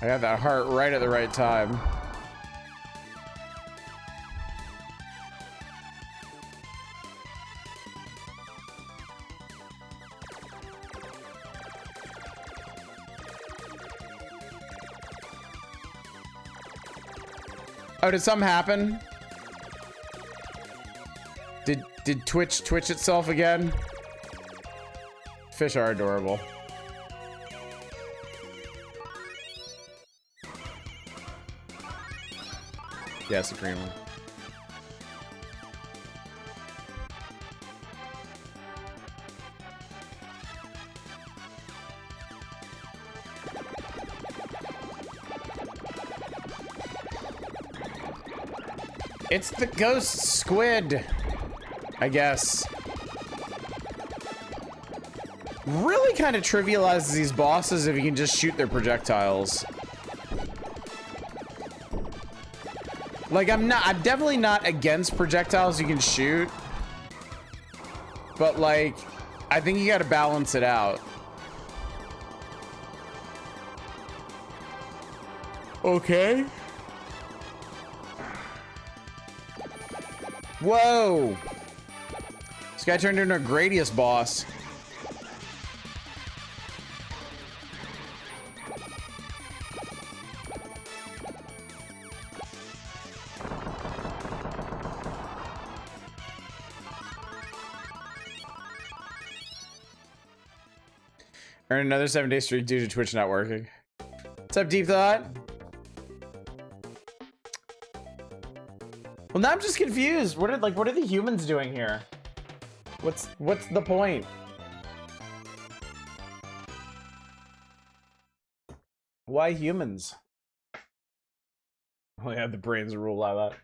I got that heart right at the right time. Oh, did something happen? Did Twitch itself again? Fish are adorable. Yes, the green one. It's the ghost squid, I guess. Really kind of trivializes these bosses if you can just shoot their projectiles. Like, I'm definitely not against projectiles you can shoot. But, like, I think you gotta balance it out. Okay. Whoa! This guy turned into a Gradius boss. Earn another 7-day streak due to Twitch not working. What's up, Deep Thought? Well, now I'm just confused. What are the humans doing here? What's the point? Why humans? Oh yeah, the brains rule out that.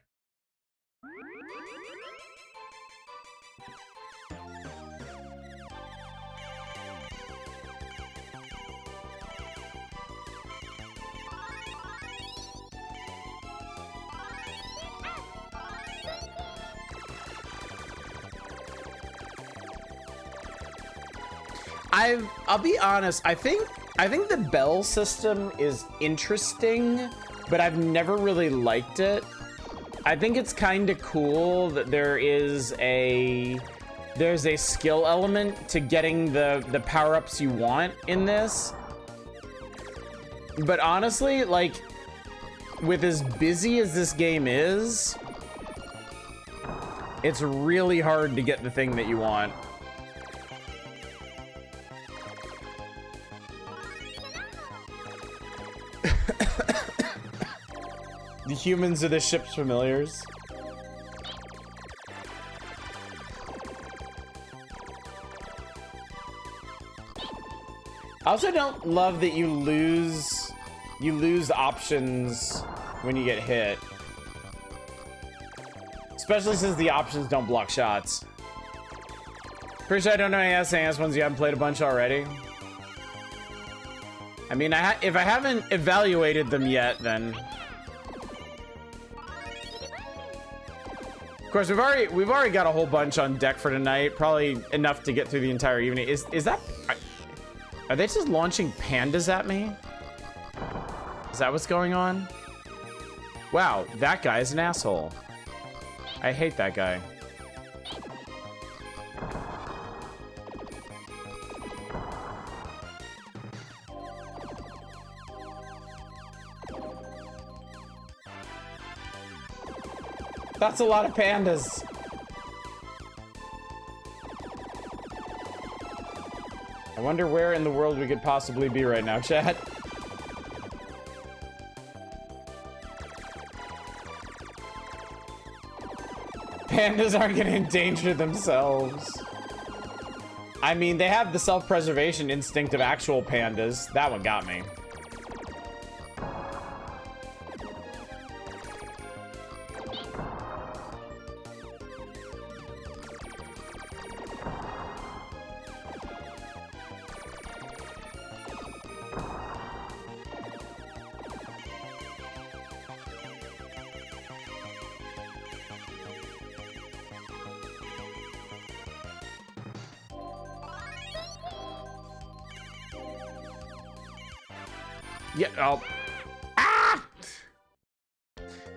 I'll be honest, I think the bell system is interesting, but I've never really liked it. I think it's kind of cool that there's a skill element to getting the power-ups you want in this. But honestly, like, with as busy as this game is, it's really hard to get the thing that you want. The humans are the ship's familiars. I also don't love that you lose options when you get hit. Especially since the options don't block shots. Pretty sure I don't know any SNES ones you haven't played a bunch already. I mean, if I haven't evaluated them yet, then... Of course, we've already got a whole bunch on deck for tonight. Probably enough to get through the entire evening. Is that... Are they just launching pandas at me? Is that what's going on? Wow, that guy is an asshole. I hate that guy. That's a lot of pandas. I wonder where in the world we could possibly be right now, chat. Pandas aren't gonna endanger themselves. I mean, they have the self-preservation instinct of actual pandas. That one got me. Yeah,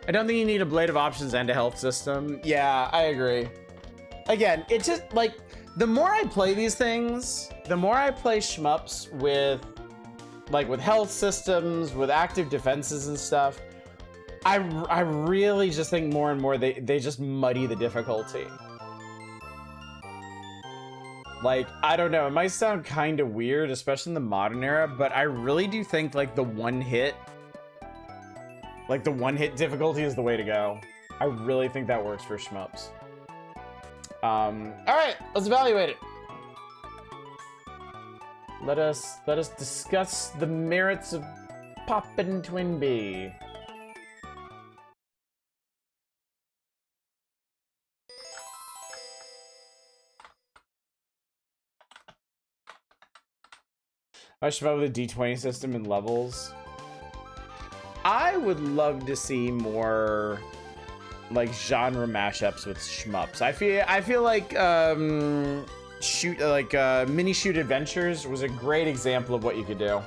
I don't think you need a blade of options and a health system. Yeah, I agree. Again, it just, like, the more I play these things, the more I play shmups with, like, with health systems, with active defenses and stuff, I really just think more and more they just muddy the difficulty. Like, I don't know, it might sound kind of weird, especially in the modern era, but I really do think, like, the one-hit difficulty is the way to go. I really think that works for shmups. All right, let's evaluate it. Let us discuss the merits of Poppin' Twinbee. I should with a D20 system and levels. I would love to see more like genre mashups with shmups. I feel like mini shoot adventures was a great example of what you could do.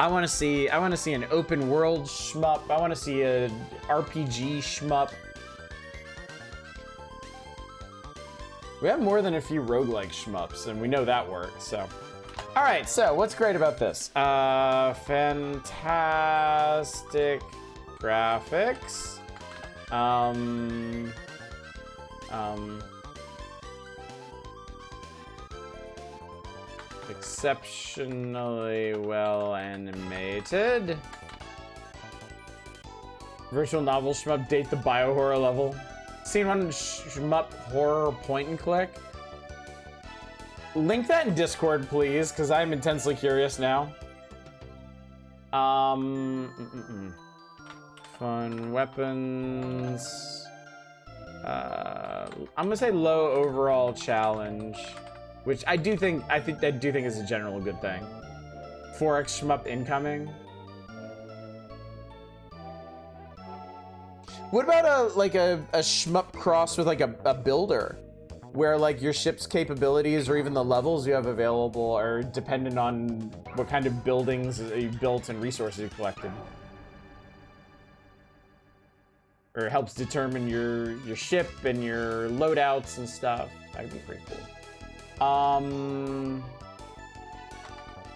I want to see an open world shmup. I want to see a RPG shmup. We have more than a few roguelike shmups, and we know that works, so. All right, so what's great about this? Fantastic graphics. Exceptionally well animated. Virtual novel shmup, date the bio-horror level. Scene one shmup horror point and click. Link that in Discord, please, because I'm intensely curious now. Fun weapons. I'm gonna say low overall challenge, which I do think is a general good thing. 4x shmup incoming. What about a shmup cross with like a builder, where like your ship's capabilities or even the levels you have available are dependent on what kind of buildings you built and resources you collected, or it helps determine your ship and your loadouts and stuff. That'd be pretty cool.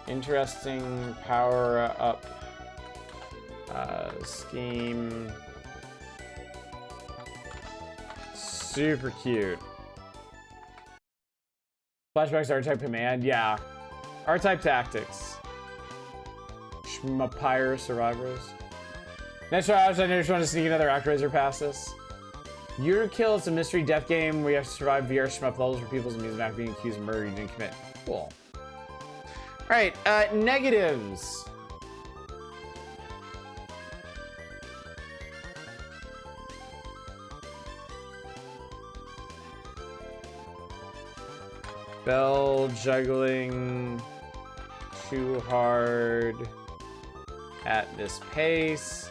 Interesting power up scheme. Super cute. Flashbacks R-type command, yeah. R-type tactics. Shmupire survivors. Next challenge, I just want to sneak another Actraiser past this. Your Kill, it's a mystery death game where you have to survive VR shmup levels where people's amusement after being accused of murder you didn't commit. Cool. Alright, negatives. Bell juggling too hard at this pace.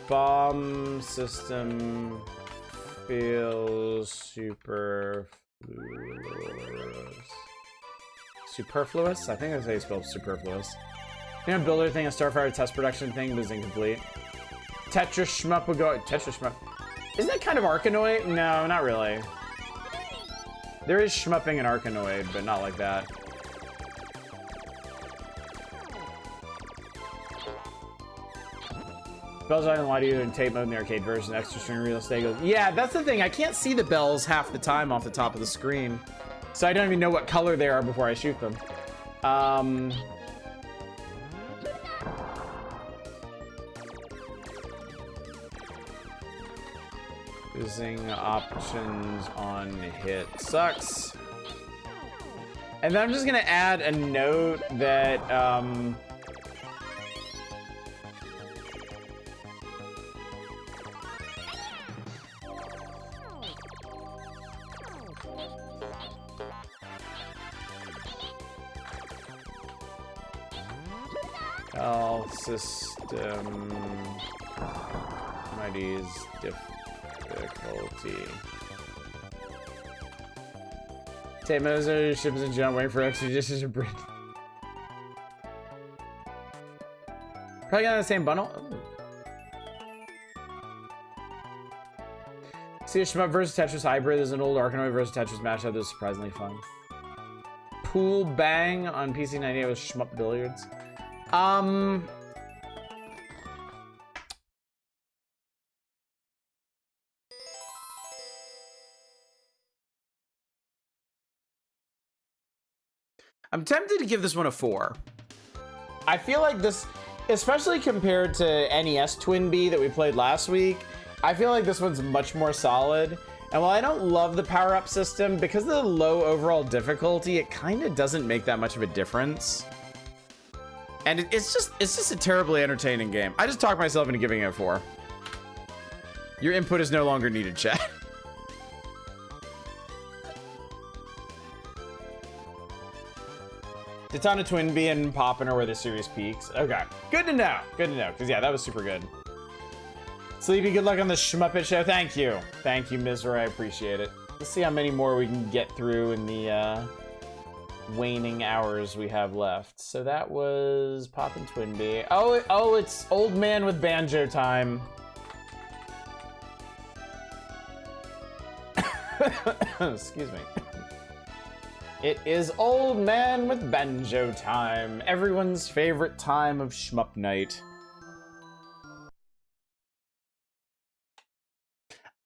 Bomb system feels superfluous. I think I say it's spelled superfluous. You know, builder thing, a Starfire test production thing was incomplete. Tetris shmup would go. Tetris shmup. Isn't that kind of Arkanoid? No, not really. There is shmupping in Arkanoid, but not like that. Bells aren't allowed either in tape mode in the arcade version. Extra string real estate goes. Yeah, that's the thing. I can't see the bells half the time off the top of the screen, so I don't even know what color they are before I shoot them. Using options on hit sucks. And then I'm just gonna add a note that health system might ease difficulty. Tape modes are ships and jump waiting for extradition to bring. Probably got the same bundle. Ooh. See a Shmup versus Tetris hybrid. There's an old Arkanoid versus Tetris matchup that was surprisingly fun. Pool Bang on PC 98 with Shmup Billiards. I'm tempted to give this one a 4. I feel like this, especially compared to NES Twinbee that we played last week, I feel like this one's much more solid. And while I don't love the power-up system, because of the low overall difficulty, it kind of doesn't make that much of a difference. And it's just a terribly entertaining game. I just talked myself into giving it a 4. Your input is no longer needed, chat. Detana Twinbee and Poppin are where the series peaks. Okay, good to know. Good to know, because yeah, that was super good. Sleepy, good luck on the Shmuppet show. Thank you. Thank you, Mizra. I appreciate it. Let's see how many more we can get through in the waning hours we have left. So that was Poppin' Twinbee. Oh, it's Old Man with Banjo time. Excuse me. It is Old Man with Banjo time. Everyone's favorite time of Shmup night.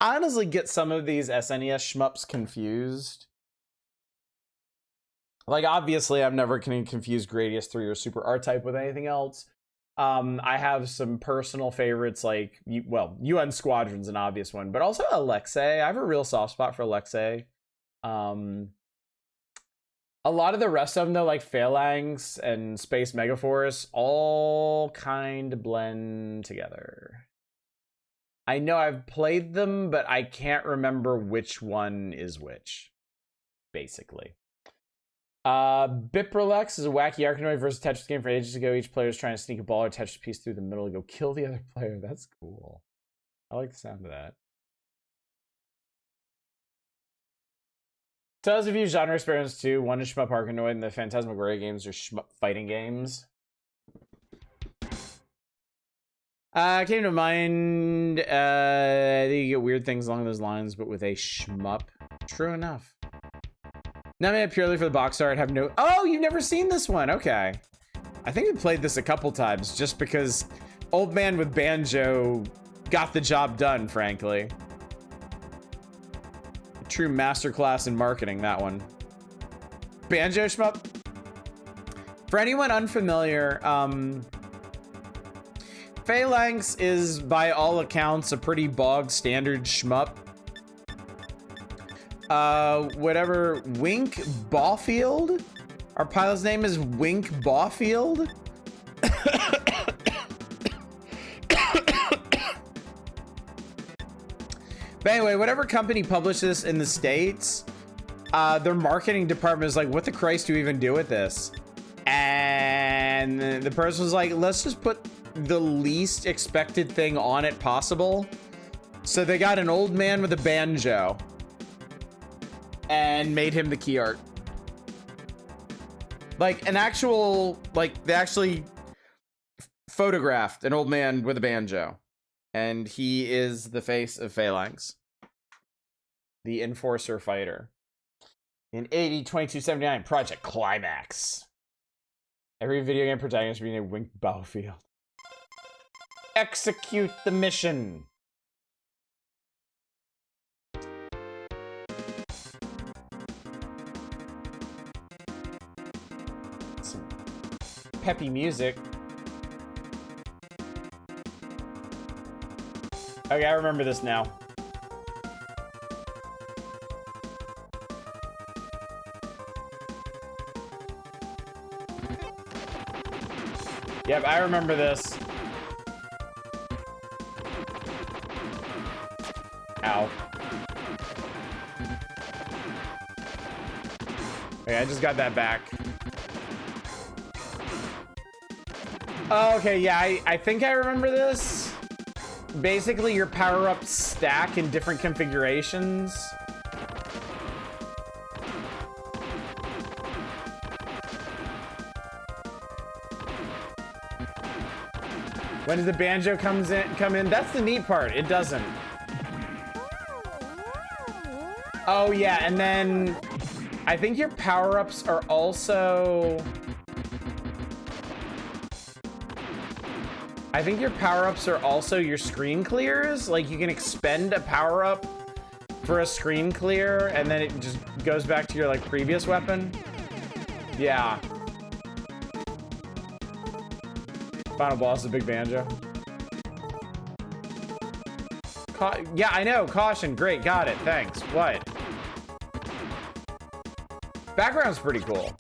I honestly get some of these SNES Shmups confused. Like, obviously, I'm never going to confuse Gradius 3 or Super R-Type with anything else. I have some personal favorites, like, well, UN Squadron's an obvious one, but also Alexei. I have a real soft spot for Alexei. A lot of the rest of them, though, like Phalanx and Space Megaforce, all kind of blend together. I know I've played them, but I can't remember which one is which, basically. Bipralex is a wacky Arkanoid versus Tetris game for ages ago. Each player is trying to sneak a ball or Tetris piece through the middle to go kill the other player. That's cool. I like the sound of that. To those of you genre experiments too, one is Shmup Arkanoid and the Phantasmagoria games are Shmup fighting games. Came to mind, you get weird things along those lines, but with a Shmup. True enough. Now made purely for the box art, have no... Oh, you've never seen this one, okay. I think we played this a couple times, just because Old Man with Banjo got the job done, frankly. A true masterclass in marketing, that one. Banjo Shmup? For anyone unfamiliar, Phalanx is, by all accounts, a pretty bog standard shmup. Whatever, Wink Bawfield? Our pilot's name is Wink Bawfield? But anyway, whatever company published this in the States, their marketing department is like, what the Christ do we even do with this? And the person was like, let's just put the least expected thing on it possible. So they got an old man with a banjo and made him the key art. Like an actual, like they actually photographed an old man with a banjo. And he is the face of Phalanx, the enforcer fighter. In 80-2279, Project Climax. Every video game protagonist being a Wink Battlefield. Execute the mission. Some peppy music. Okay, I remember this now. Yep, I remember this. Ow. Okay, I just got that back. Oh, okay, yeah, I think I remember this. Basically, your power-ups stack in different configurations. When does the banjo come in? That's the neat part. It doesn't. Oh yeah, and then I think your power-ups are also... I think your power-ups are also your screen clears. Like, you can expend a power-up for a screen clear, and then it just goes back to your, like, previous weapon. Yeah. Final boss is a big banjo. Yeah, I know. Caution. Great. Got it. Thanks. What? Background's pretty cool.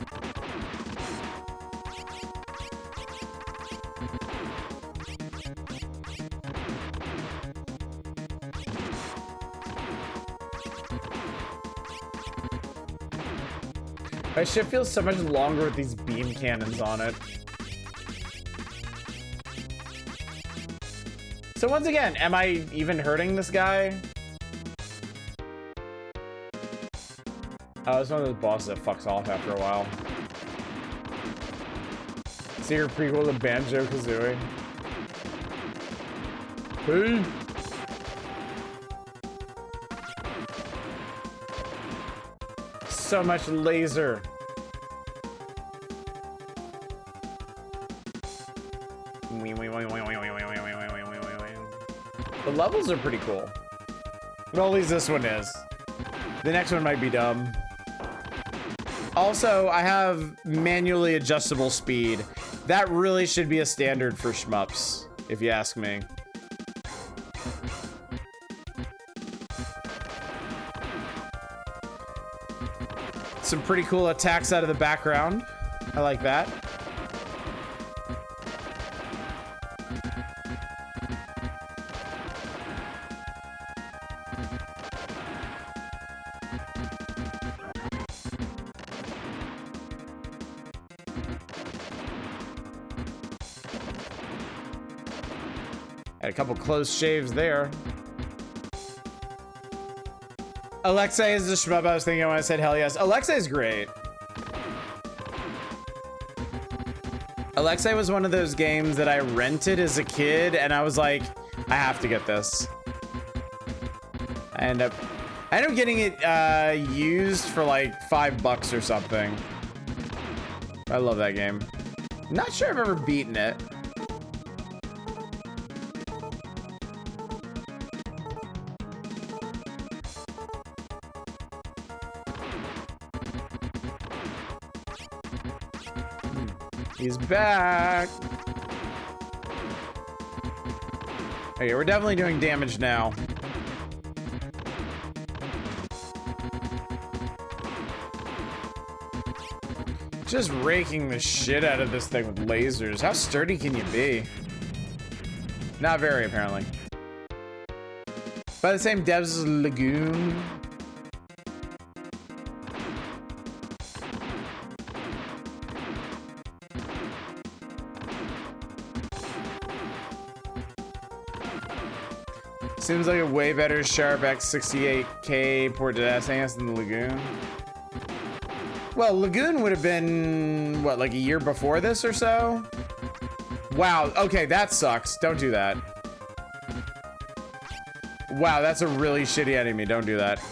My ship feels so much longer with these beam cannons on it. So once again, am I even hurting this guy? Oh, it's one of those bosses that fucks off after a while. Secret prequel to Banjo-Kazooie. Hey! So much laser. The levels are pretty cool. Well, at least this one is. The next one might be dumb. Also, I have manually adjustable speed. That really should be a standard for shmups, if you ask me. Some pretty cool attacks out of the background. I like that. Had a couple close shaves there. Alexei is the shmup I was thinking when I said hell yes. Alexei is great. Alexei was one of those games that I rented as a kid, and I was like, I have to get this. I end up getting it used for like $5 or something. I love that game. Not sure I've ever beaten it. He's back. Okay, we're definitely doing damage now. Just raking the shit out of this thing with lasers. How sturdy can you be? Not very, apparently. By the same devs as Lagoon. Seems like a way better Sharp X68K port to SNES than the Lagoon. Well, Lagoon would have been, what, like a year before this or so? Wow, okay, that sucks. Don't do that. Wow, that's a really shitty enemy. Don't do that.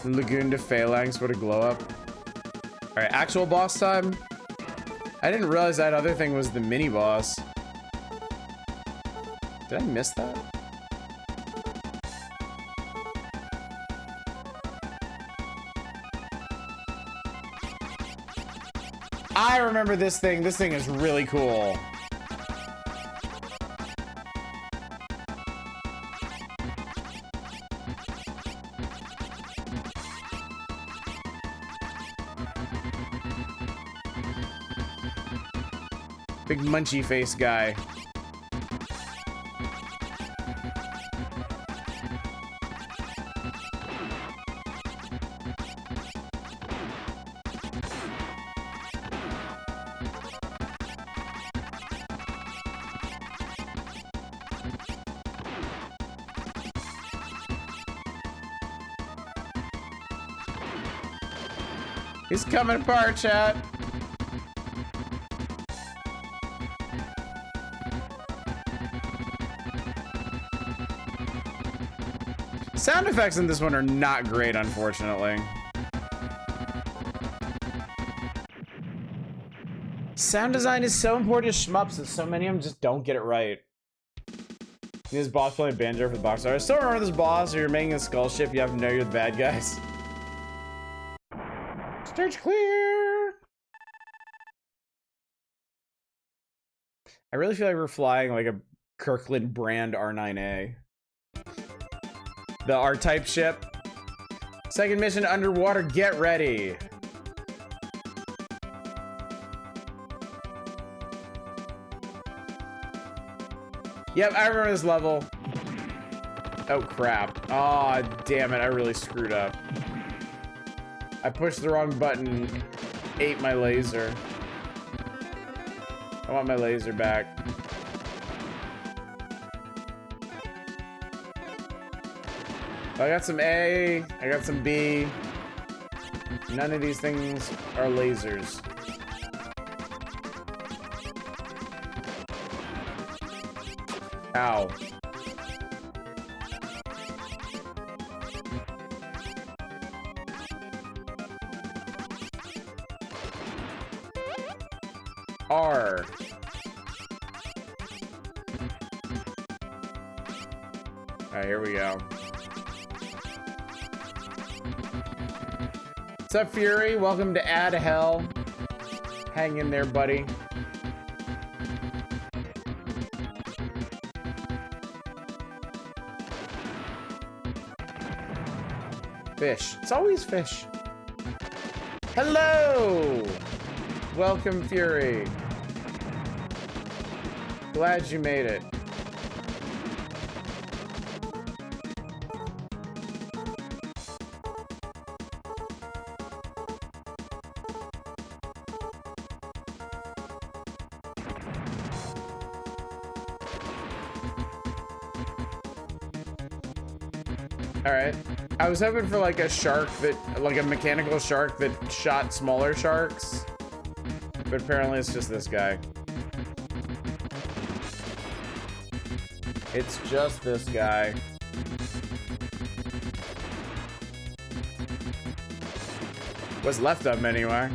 Lagoon to Phalanx, what a glow up. All right, actual boss time. I didn't realize that other thing was the mini boss. Did I miss that? I remember this thing. This thing is really cool. Big munchy face guy. He's coming apart, chat. Sound effects in this one are not great, unfortunately. Sound design is so important to shmups that so many of them just don't get it right. This boss playing banjo for the box art. I still remember this boss, or you're making a skull ship, you have to know you're the bad guys. Stage clear! I really feel like we're flying like a Kirkland brand R9A. The R-type ship. Second mission underwater, get ready. Yep, I remember this level. Oh crap. Aw, damn it, I really screwed up. I pushed the wrong button, ate my laser. I want my laser back. I got some A, I got some B. None of these things are lasers. Ow. R. Alright, here we go. What's up, Fury? Welcome to Add Hell. Hang in there, buddy. Fish. It's always fish. Hello! Welcome, Fury. Glad you made it. Alright. I was hoping for like a shark that, like a mechanical shark that shot smaller sharks. But apparently it's just this guy. It's just this guy. What's left of him anyway.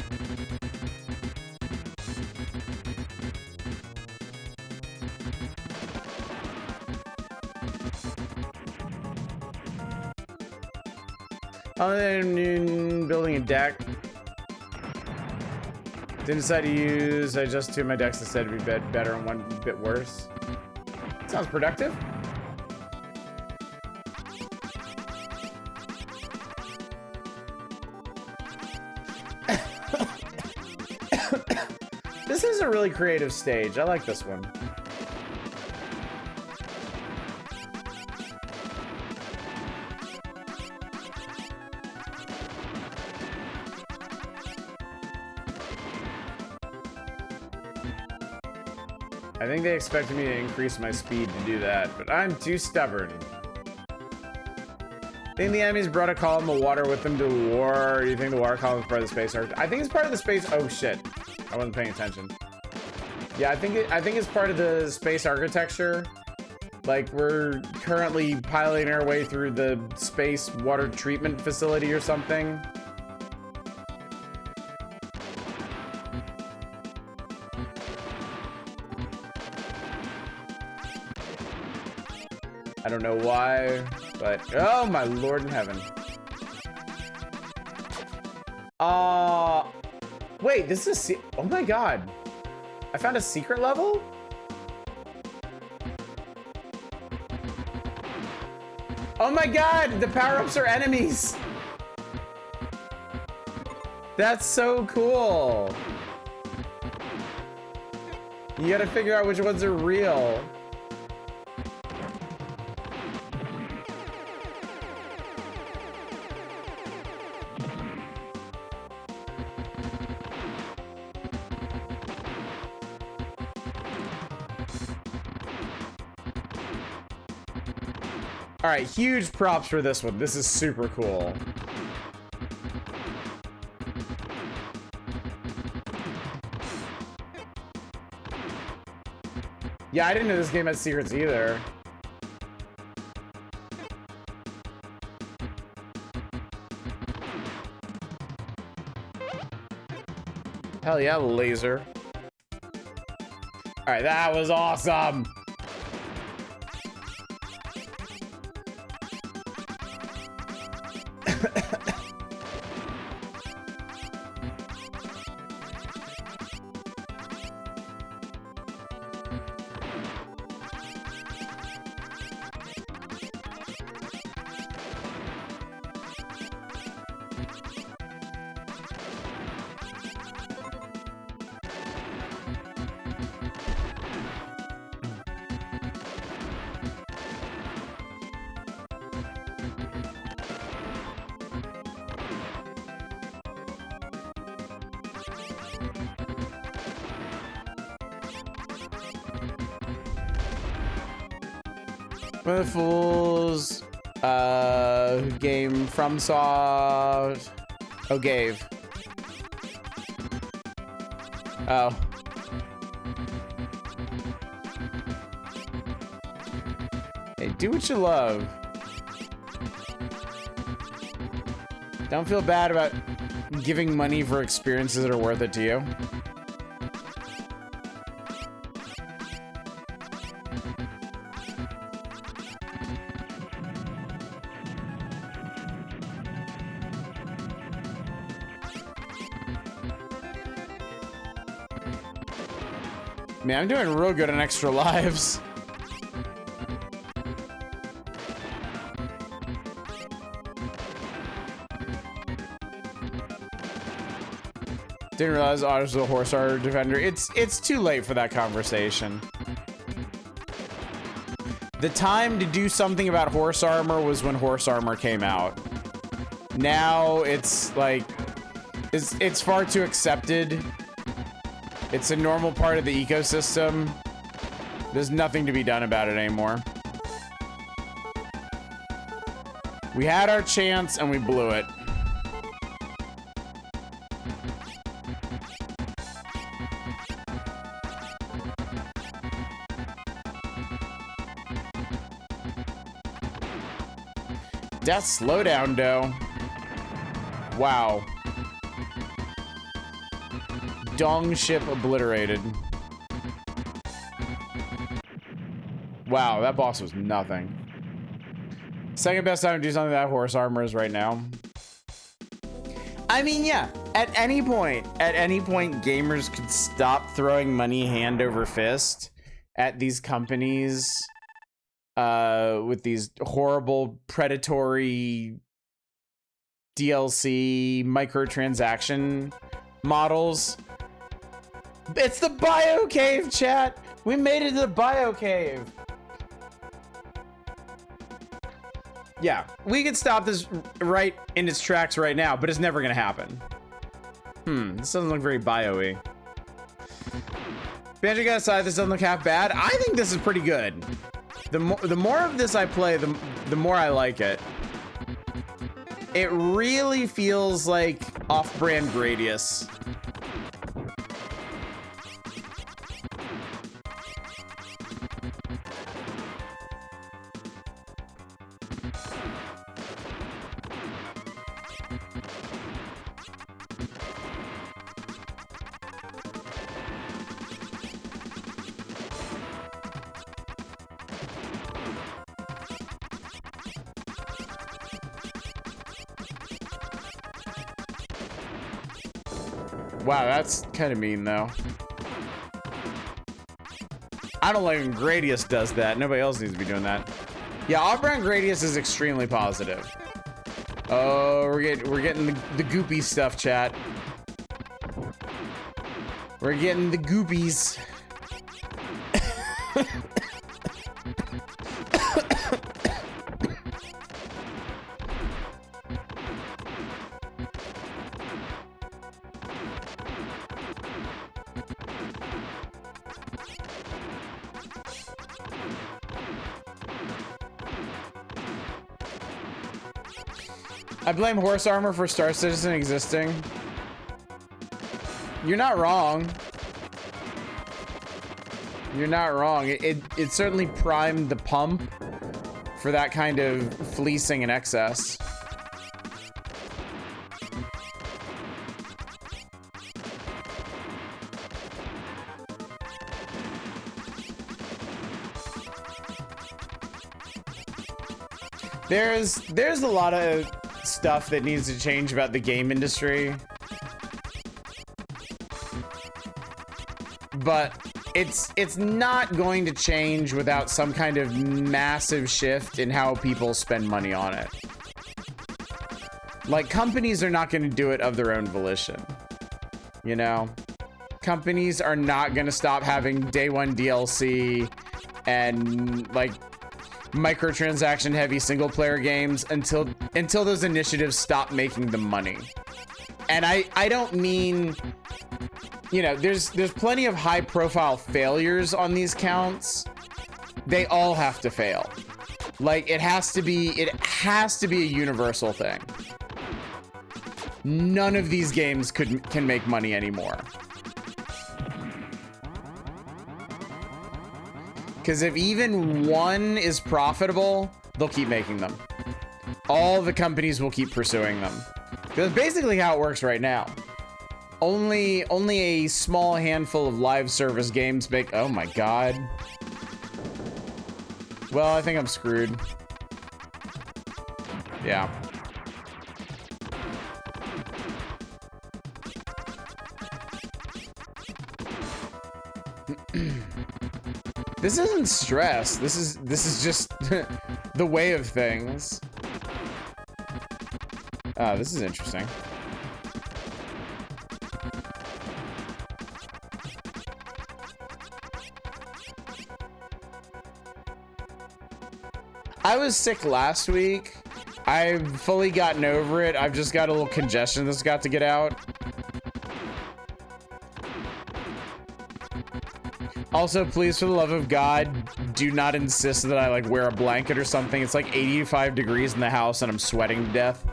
I'm building a deck. Didn't decide to use, I just tuned my decks instead to be better and one bit worse. Sounds productive. This is a really creative stage. I like this one. I think they expected me to increase my speed to do that, but I'm too stubborn. Think the enemies brought a column of water with them to the war, or do you think the water column is part of the space arc? I think it's part of the space. Oh shit. I wasn't paying attention. Yeah, I think it's part of the space architecture. Like, we're currently piloting our way through the space water treatment facility or something. I don't know why, but oh my lord in heaven. Wait, this is oh my god. I found a secret level? Oh my god, the power-ups are enemies. That's so cool. You gotta figure out which ones are real. All right, huge props for this one. This is super cool. Yeah, I didn't know this game had secrets either. Hell yeah, laser. All right, that was awesome. One of the fools, game from saw. Oh, gave. Oh. Hey, do what you love. Don't feel bad about giving money for experiences that are worth it to you. Man, I'm doing real good on extra lives. Didn't realize Otter's a horse armor defender. It's too late for that conversation. The time to do something about horse armor was when horse armor came out. Now it's like it's far too accepted. It's a normal part of the ecosystem. There's nothing to be done about it anymore. We had our chance and we blew it. Death slowdown, though. Wow. Dong ship obliterated. Wow, that boss was nothing. Second best time to do something that horse armor is right now. I mean, yeah, at any point, gamers could stop throwing money hand over fist at these companies with these horrible predatory DLC microtransaction models. It's the bio cave, chat. We made it to the bio cave. Yeah, we could stop this right in its tracks right now, but it's never gonna happen. This doesn't look very bio-y. Banjo got aside, this doesn't look half bad. I think this is pretty good. The more of this I play, the more I like it. It really feels like off-brand Gradius. Wow, that's kind of mean, though. I don't like when Gradius does that. Nobody else needs to be doing that. Yeah, off-brand Gradius is extremely positive. Oh, we're getting the goopy stuff, chat. We're getting the goopies. I blame horse armor for Star Citizen existing. You're not wrong. You're not wrong. It certainly primed the pump for that kind of fleecing and excess. There's a lot of stuff that needs to change about the game industry. But it's not going to change without some kind of massive shift in how people spend money on it. Like, companies are not going to do it of their own volition. You know? Companies are not going to stop having day one DLC and, like, microtransaction heavy single player games until those initiatives stop making them money. And I don't mean, you know, there's plenty of high profile failures on these counts. They all have to fail. Like, it has to be a universal thing. None of these games can make money anymore. Because if even one is profitable, they'll keep making them. All the companies will keep pursuing them. That's basically how it works right now. Only a small handful of live service games make... Oh my god. Well, I think I'm screwed. Yeah. This isn't stress. This is just the way of things. Oh, this is interesting. I was sick last week. I've fully gotten over it. I've just got a little congestion that's got to get out. Also, please, for the love of God, do not insist that I, like, wear a blanket or something. It's like 85 degrees in the house and I'm sweating to death.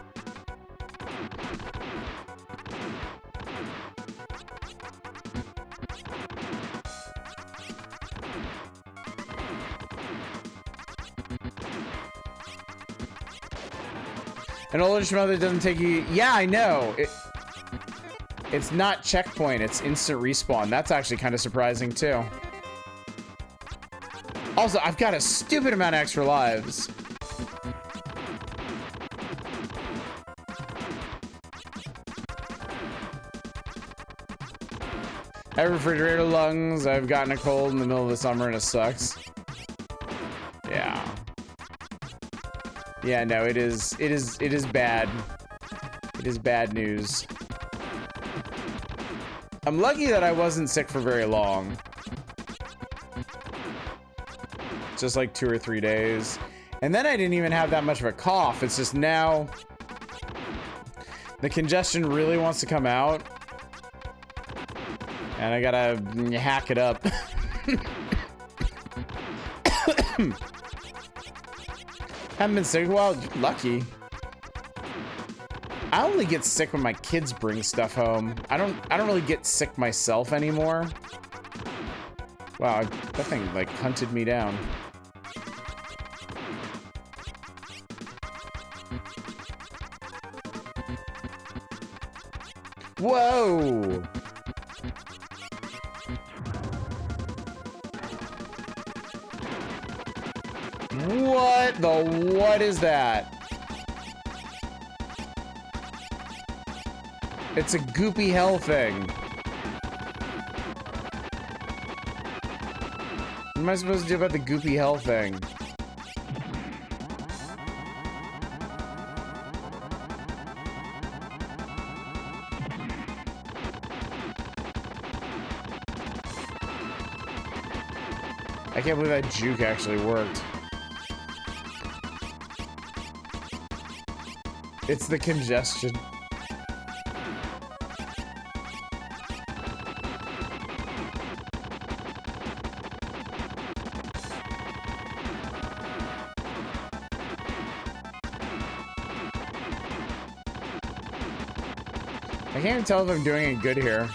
An older Shmup that doesn't take you... Yeah, I know. It's not checkpoint, it's instant respawn. That's actually kind of surprising, too. Also, I've got a stupid amount of extra lives. I have refrigerator lungs. I've gotten a cold in the middle of the summer and it sucks. Yeah. Yeah, no, it is bad. It is bad news. I'm lucky that I wasn't sick for very long. Just like 2 or 3 days. And then I didn't even have that much of a cough. It's just now the congestion really wants to come out. And I gotta hack it up. Haven't been sick in a while. Lucky. I only get sick when my kids bring stuff home. I don't really get sick myself anymore. Wow, that thing like hunted me down. Whoa! What is that? It's a goopy hell thing. What am I supposed to do about the goopy hell thing? I can't believe that juke actually worked. It's the congestion. I can't even tell if I'm doing it good here.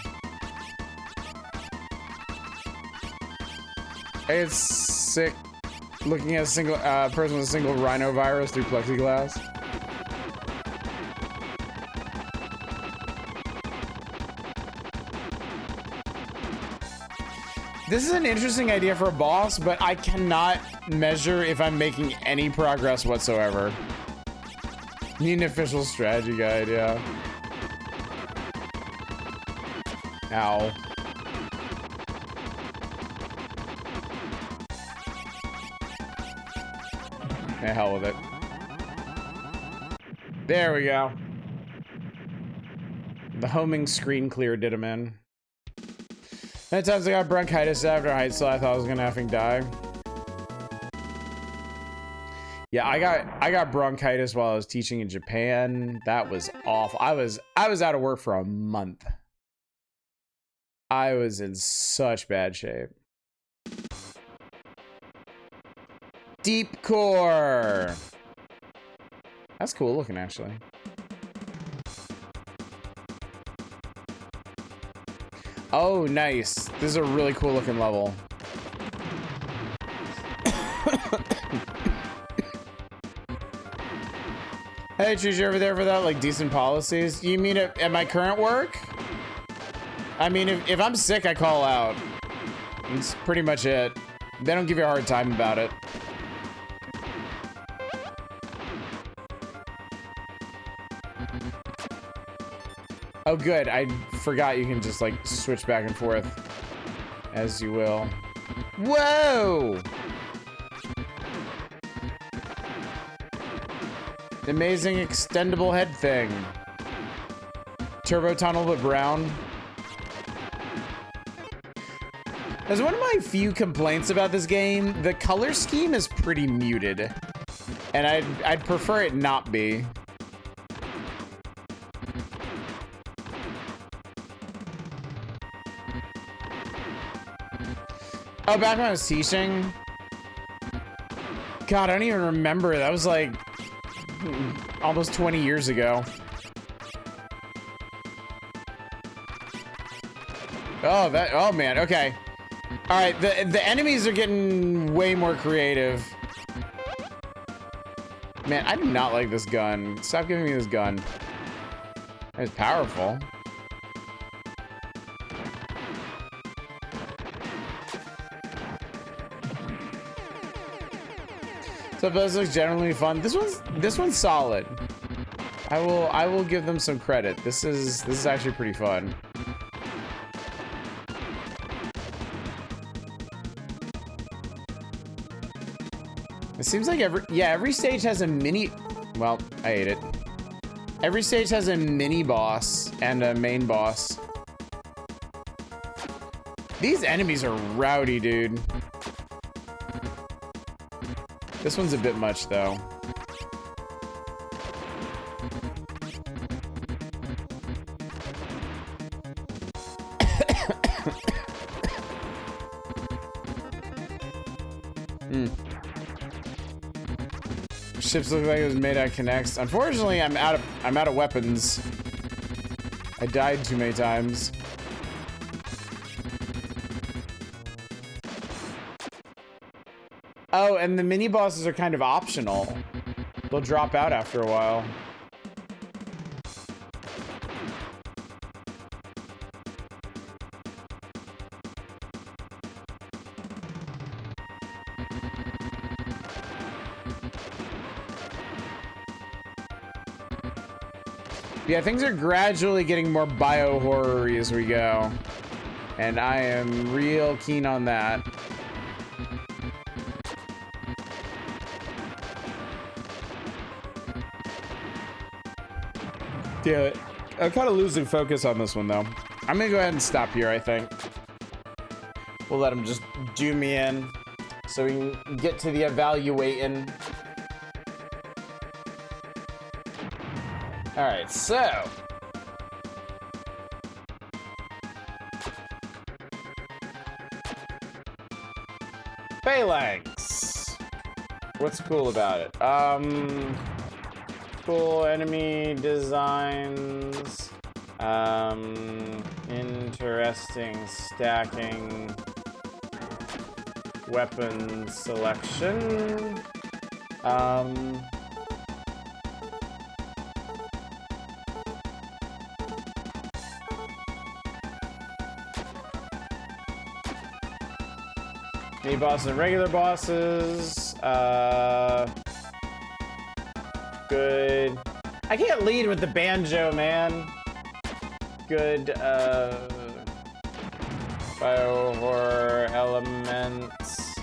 It's sick looking at a single person with a single rhinovirus through plexiglass. This is an interesting idea for a boss, but I cannot measure if I'm making any progress whatsoever. Need an official strategy guide, yeah. Ow. The hell with it. There we go. The homing screen clear did him in. Many times I got bronchitis after high school. I thought I was gonna effing die. Yeah, I got bronchitis while I was teaching in Japan. That was awful. I was out of work for a month. I was in such bad shape. Deep core. That's cool looking, actually. Oh, nice. This is a really cool looking level. Hey, choose you over there for that, like, decent policies? You mean at my current work? I mean, if I'm sick, I call out. That's pretty much it. They don't give you a hard time about it. Oh, good. I forgot you can just, like, switch back and forth as you will. Whoa! Amazing extendable head thing. Turbo tunnel but brown. That's one of my few complaints about this game. The color scheme is pretty muted. And I'd prefer it not be. Oh, back when I was teaching? God, I don't even remember. That was like almost 20 years ago. Oh man, okay. All right, the enemies are getting way more creative. Man, I do not like this gun. Stop giving me this gun. It's powerful. So this looks generally fun. This one's solid. I will give them some credit. This is actually pretty fun. It seems like every stage has a mini. Well, I ate it. Every stage has a mini boss and a main boss. These enemies are rowdy, dude. This one's a bit much, though. Ships look like it was made out of connects. Unfortunately, I'm out of weapons. I died too many times. Oh, and the mini bosses are kind of optional. They'll drop out after a while. Yeah, things are gradually getting more bio-horror-y as we go. And I am real keen on that. Yeah, I'm kind of losing focus on this one, though. I'm gonna go ahead and stop here, I think. We'll let him just do me in so we can get to the evaluating. All right, so. Phalanx. What's cool about it? Cool enemy designs. Interesting stacking. Weapon selection. Mini bosses and regular bosses. Good. I can't lead with the banjo, man. Good, bio-horror elements.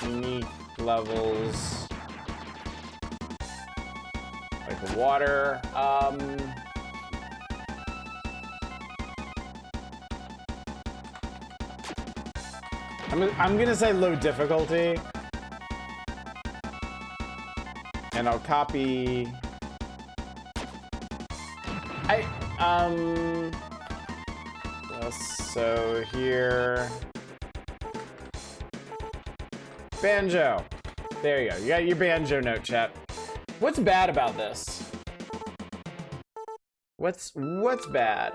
Unique levels. Like the water. I'm gonna say low difficulty. And I'll copy. So here. Banjo. There you go. You got your banjo note, chat. What's bad about this? What's bad?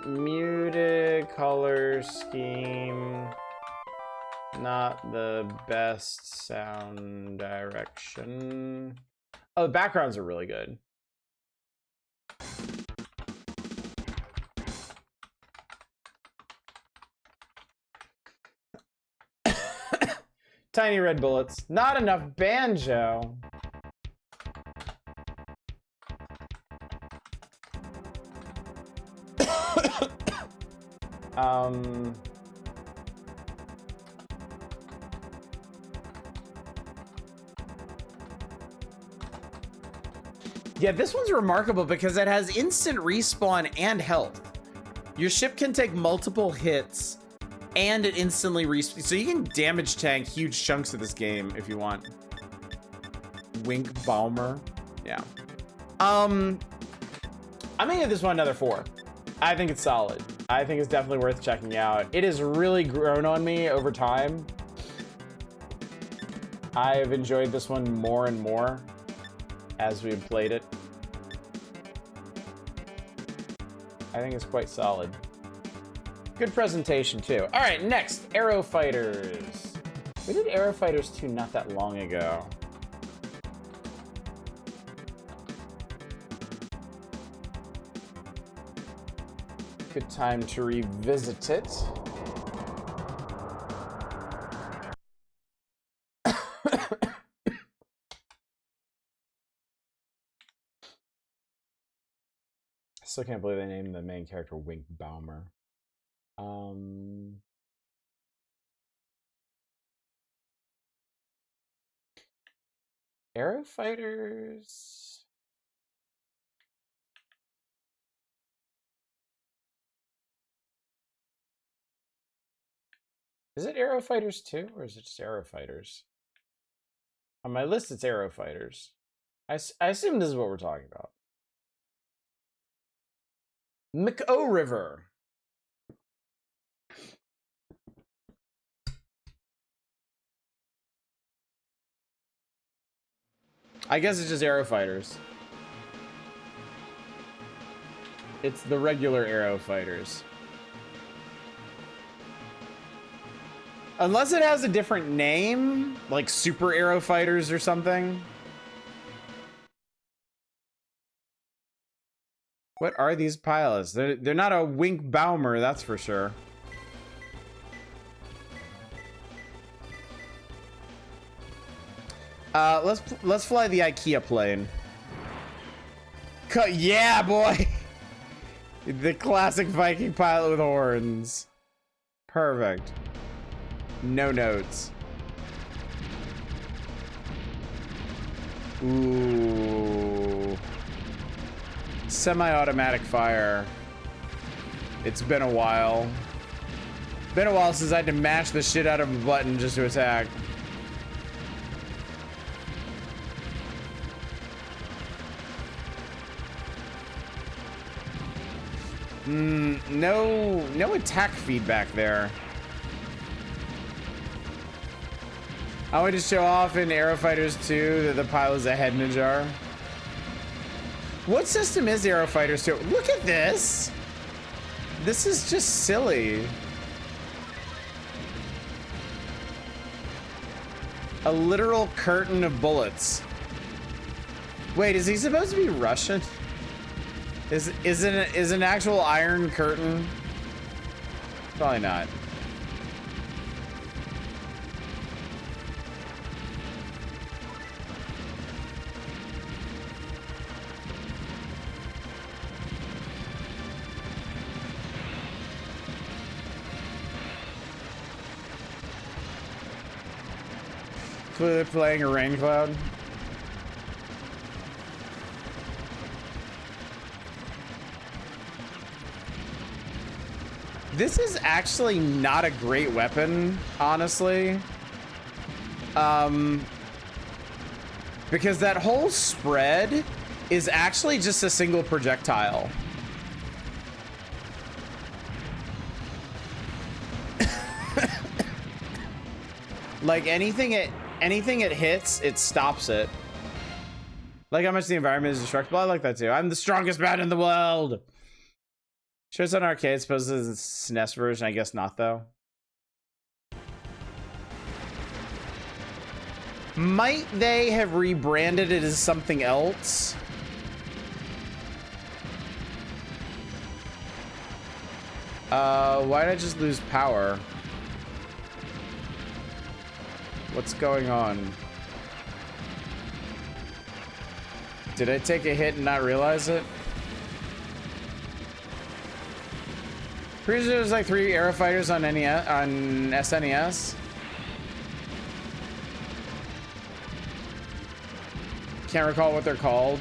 Muted color scheme. Not the best sound direction. Oh, the backgrounds are really good. Tiny red bullets. Not enough banjo. Yeah, this one's remarkable because it has instant respawn and health. Your ship can take multiple hits and it instantly respawns. So you can damage tank huge chunks of this game if you want. Wink Balmer. Yeah. I'm gonna give this one another 4. I think it's solid. I think it's definitely worth checking out. It has really grown on me over time. I've enjoyed this one more and more as we've played it. I think it's quite solid. Good presentation too. All right, next, Aero Fighters. We did Aero Fighters 2 not that long ago. Good time to revisit it. Still can't believe they named the main character Wink Baumer. Aero Fighters. Is it Aero Fighters 2 or is it just Aero Fighters? On my list, it's Aero Fighters. I assume this is what we're talking about. McO River. I guess it's just Aero Fighters. It's the regular Aero Fighters. Unless it has a different name, like Super Aero Fighters or something. What are these pilots? They're not a Wink Baumer, that's for sure. Let's fly the IKEA plane. Yeah, boy. The classic Viking pilot with horns. Perfect. No notes. Ooh. Semi-automatic fire. It's been a while. Been a while since I had to mash the shit out of a button just to attack. No attack feedback there. I want to show off in Aero Fighters 2 that the pilot's a head in a jar. What system is Aero Fighters 2? Look at this! This is just silly. A literal curtain of bullets. Wait, is he supposed to be Russian? Is an actual iron curtain? Probably not. Clearly playing a rain cloud. This is actually not a great weapon, honestly. Because that whole spread is actually just a single projectile. Like anything it hits, it stops it. Like how much the environment is destructible. I like that too. I'm the strongest man in the world. Sure, it's on arcade. Suppose it's a SNES version. I guess not though. Might they have rebranded it as something else? Why did I just lose power? What's going on? Did I take a hit and not realize it? Pretty sure there's like 3 Aero fighters on SNES. Can't recall what they're called.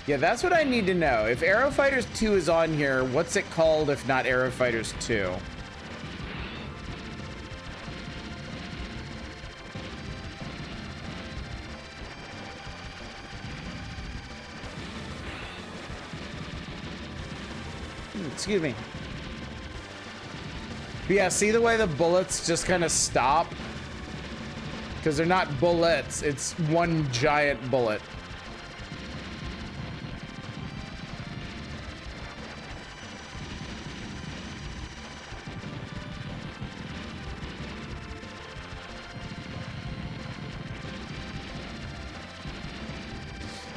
Yeah, that's what I need to know. If Aero Fighters 2 is on here, what's it called if not Aero Fighters 2? Excuse me. But yeah, see the way the bullets just kind of stop? Because they're not bullets, it's one giant bullet.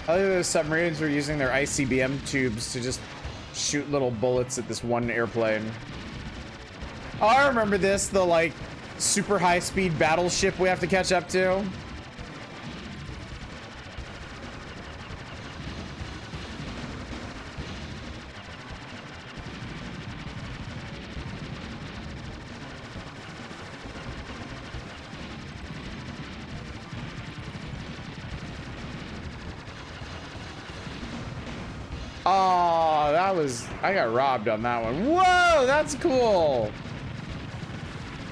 I think those submarines were using their ICBM tubes to just shoot little bullets at this one airplane. Oh, I remember this, the like super high speed battleship we have to catch up to. Oh, that was, I got robbed on that one. Whoa, that's cool.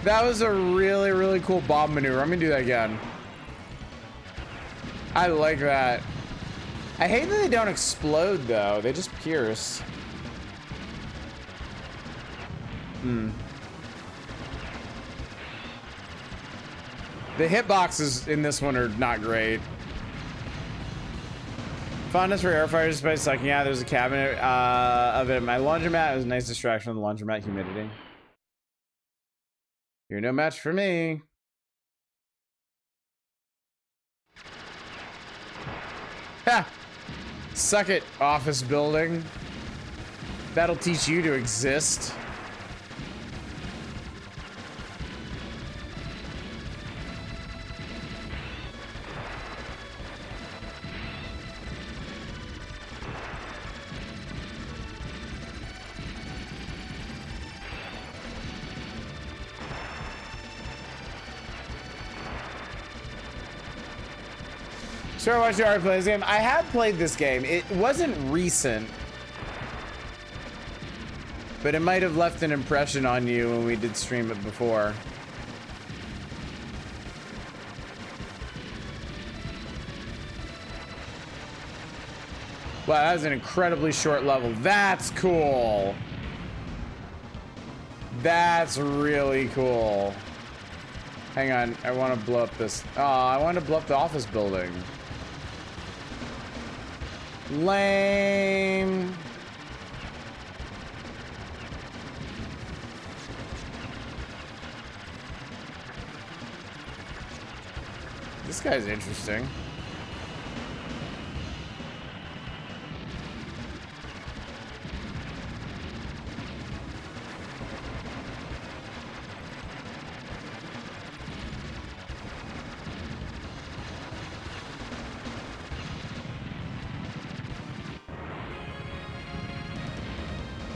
That was a really, really cool bomb maneuver. I'm gonna do that again. I like that. I hate that they don't explode though. They just pierce. The hitboxes in this one are not great. Fondness for air fighters by sucking out. There's a cabinet of it at my laundromat. It was a nice distraction from the laundromat humidity. You're no match for me. Ha! Suck it, office building. That'll teach you to exist. Sure, watch you already play this game. I have played this game. It wasn't recent, but it might have left an impression on you when we did stream it before. Wow, that was an incredibly short level. That's cool. That's really cool. Hang on, I want to blow up this. Oh, I want to blow up the office building. Lame. This guy's interesting.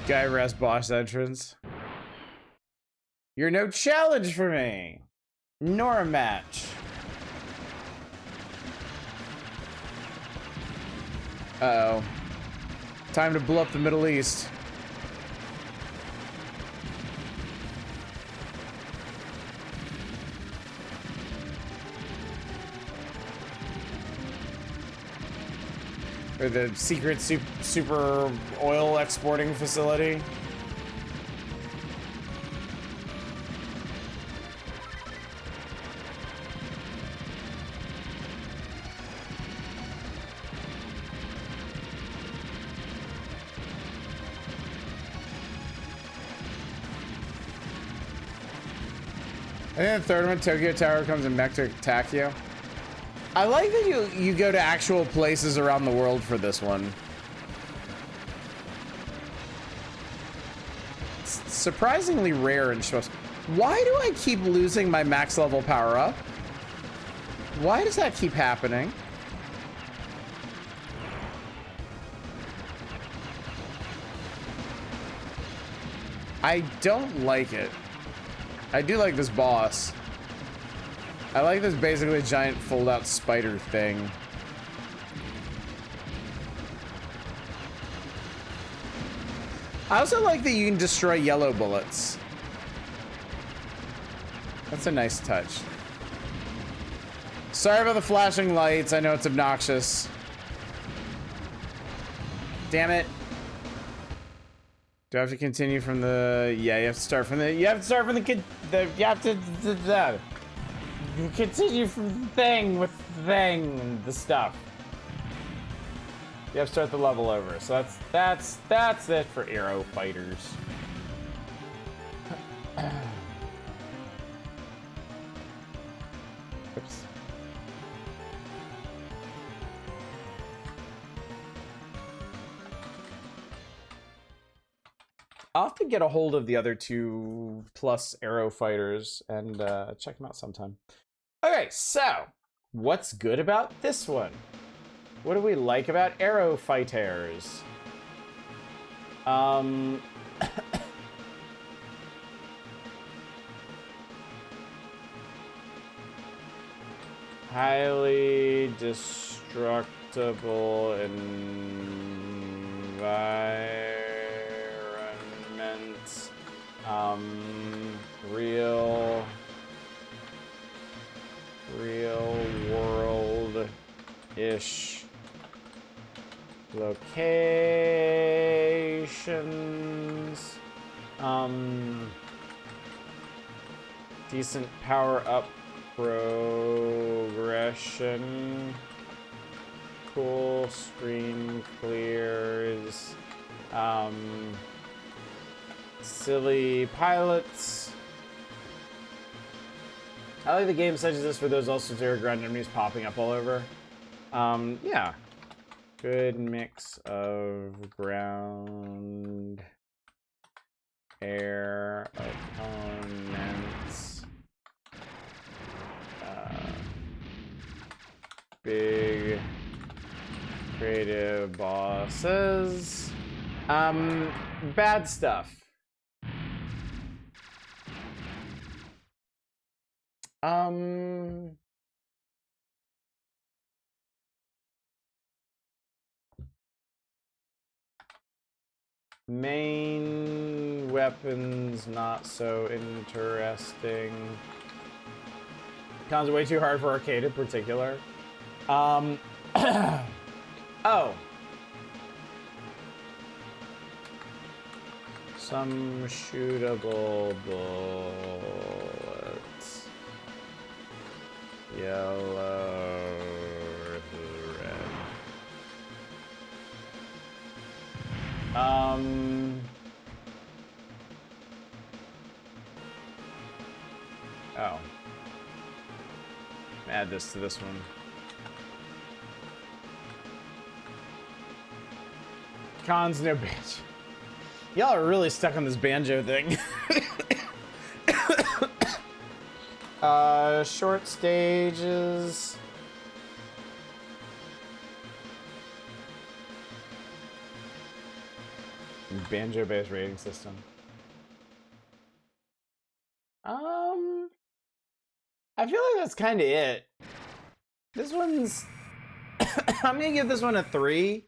Guy rest boss entrance. You're no challenge for me. nor a match. Uh-oh. Time to blow up the Middle East. Or the secret super oil exporting facility. I think the third one, Tokyo Tower, comes in mech to attack you. I like that you go to actual places around the world for this one. It's surprisingly rare in Shmups. Why do I keep losing my max level power up? Why does that keep happening? I don't like it. I do like this boss. I like this basically giant fold-out spider thing. I also like that you can destroy yellow bullets. That's a nice touch. Sorry about the flashing lights. I know it's obnoxious. Damn it. Do I have to continue from the... Yeah, you have to start from the... You have to start from the... You have to... Continue from the thing with the thing and the stuff. You have to start the level over. So that's it for Aero fighters. Oops. I'll have to get a hold of the other 2+ Aero fighters and check them out sometime. Okay, so what's good about this one? What do we like about Aero fighters? Highly destructible environment. Real world-ish locations. Decent power-up progression. Cool screen clears. Silly pilots. I like the games such as this where there's also zero ground enemies popping up all over. Yeah. Good mix of ground, air, opponents. Big creative bosses. Bad stuff. Main weapons, not so interesting. Cons are way too hard for arcade in particular. Oh. Some shootable bullets. Yellow, red. Oh. Add this to this one. Cons, no bitch. Y'all are really stuck on this banjo thing. Short stages. Banjo-based rating system. I feel like that's kind of it. This one's... I'm gonna give this one a 3.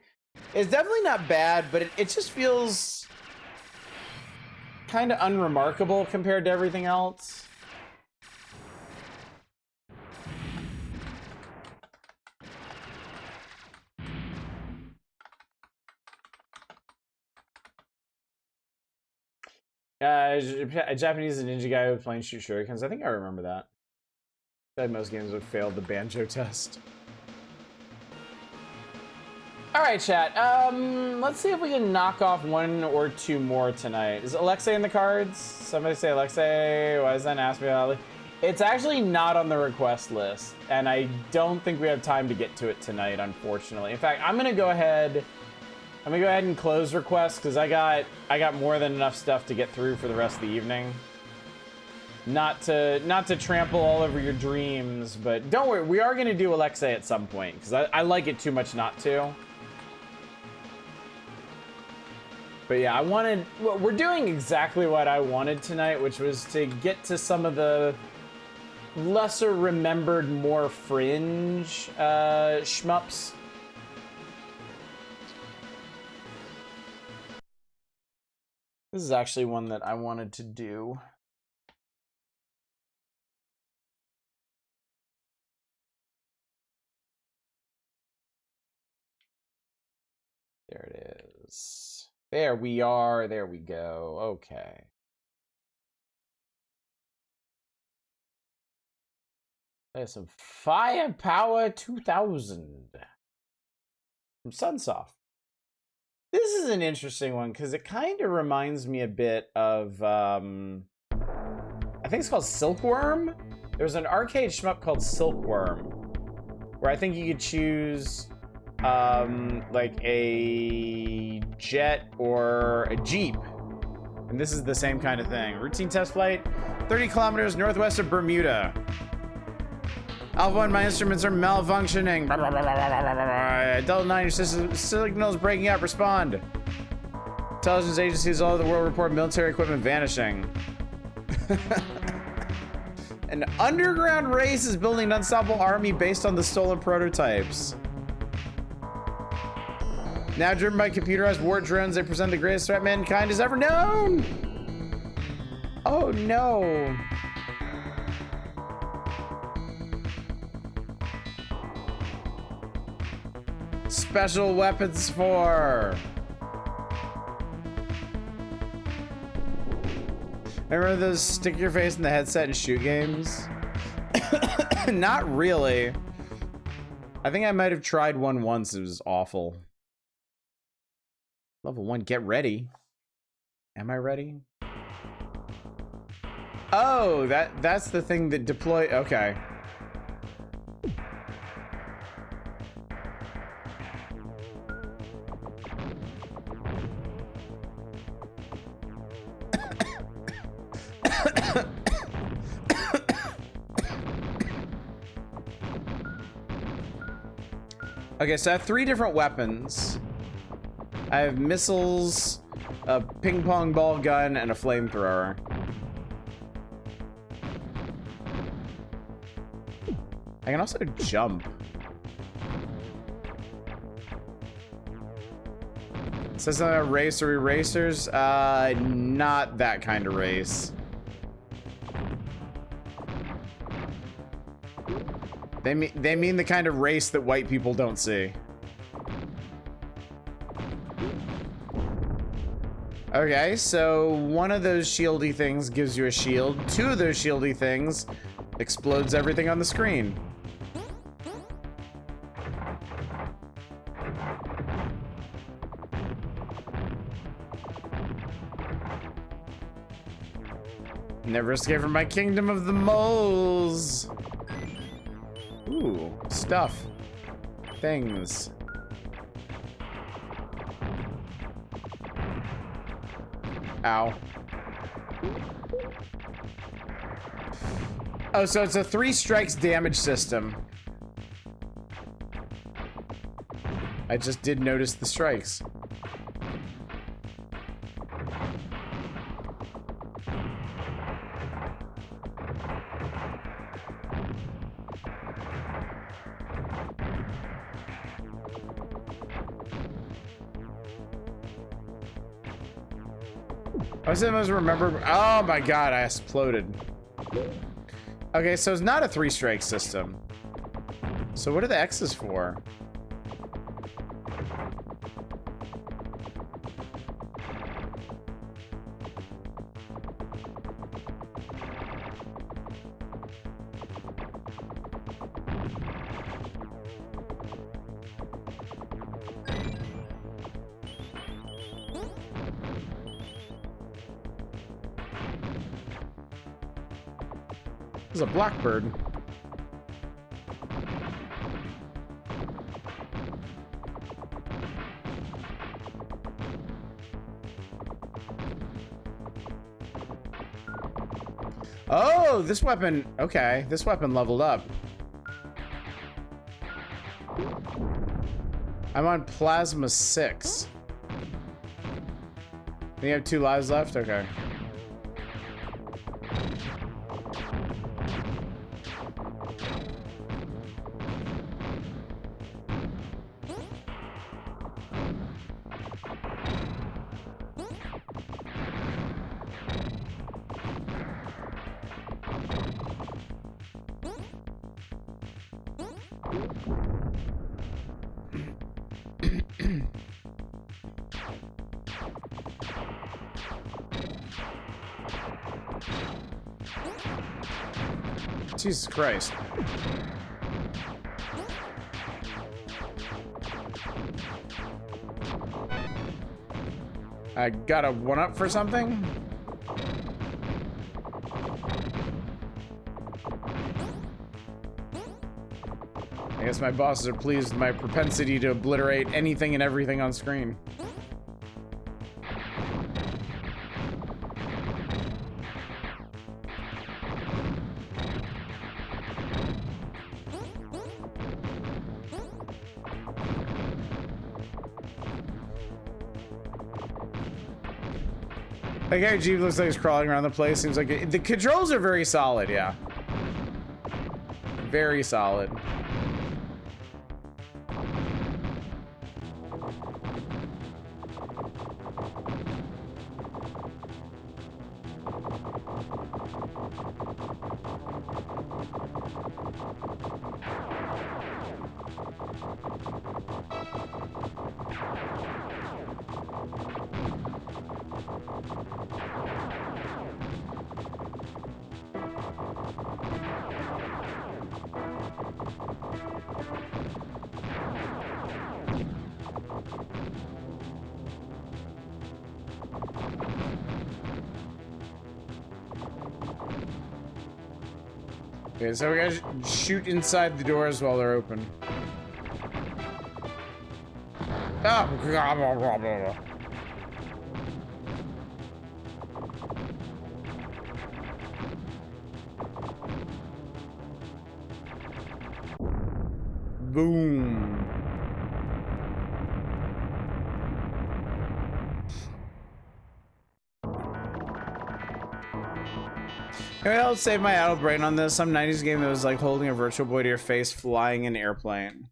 It's definitely not bad, but it just feels kind of unremarkable compared to everything else. A Japanese ninja guy who playing shoot shurikens. I think I remember that. I feel like most games would fail the banjo test. All right, chat. Let's see if we can knock off 1 or 2 more tonight. Is Alexei in the cards? Somebody say Alexei. Why does that ask me about it? It's actually not on the request list, and I don't think we have time to get to it tonight, unfortunately. In fact, I'm gonna go ahead and close requests because I got more than enough stuff to get through for the rest of the evening. Not to trample all over your dreams, but don't worry, we are gonna do Alexei at some point because I like it too much not to. But yeah, we're doing exactly what I wanted tonight, which was to get to some of the lesser remembered, more fringe shmups. This is actually one that I wanted to do. There it is. There we are. There we go. Okay. There's some Firepower 2000 from Sunsoft. This is an interesting one because it kind of reminds me a bit of, I think it's called Silkworm. There's an arcade shmup called Silkworm, where I think you could choose like a jet or a jeep. And this is the same kind of thing. Routine test flight, 30 kilometers northwest of Bermuda. Alpha 1, my instruments are malfunctioning. Delta 9, your signal is breaking up. Respond. Intelligence agencies all over the world report military equipment vanishing. An underground race is building an unstoppable army based on the stolen prototypes. Now driven by computerized war drones, they present the greatest threat mankind has ever known. Oh no. Special weapons for. Remember those stick your face in the headset and shoot games? Not really. I think I might have tried one once. It was awful. Level 1, get ready. Am I ready? Oh, that's the thing that deploy. Okay. Okay, so I have 3 different weapons. I have missiles, a ping pong ball gun, and a flamethrower. I can also jump. Says something about race or erasers. Not that kind of race. They mean the kind of race that white people don't see. Okay, so one of those shieldy things gives you a shield. 2 of those shieldy things explodes everything on the screen. Never escape from my kingdom of the moles. Ooh, stuff. Things. Ow. Oh, so it's a 3 strikes damage system. I just did notice the strikes. I supposed to remember. Oh my god, I exploded. Okay, so it's not a 3-strike system. So what are the X's for? This is a blackbird. Oh, this weapon. Okay, this weapon leveled up. I'm on plasma 6. You have 2 lives left? Okay. Jesus Christ. I got a 1-up for something? I guess my bosses are pleased with my propensity to obliterate anything and everything on screen. That guy Jeep looks like he's crawling around the place. Seems like the controls are very solid, yeah. Very solid. Okay, so we gotta shoot inside the doors while they're open. Oh, blah, blah, blah, blah. Boom. Maybe I'll save my adult brain on this. Some 90s game that was like holding a Virtual Boy to your face flying an airplane.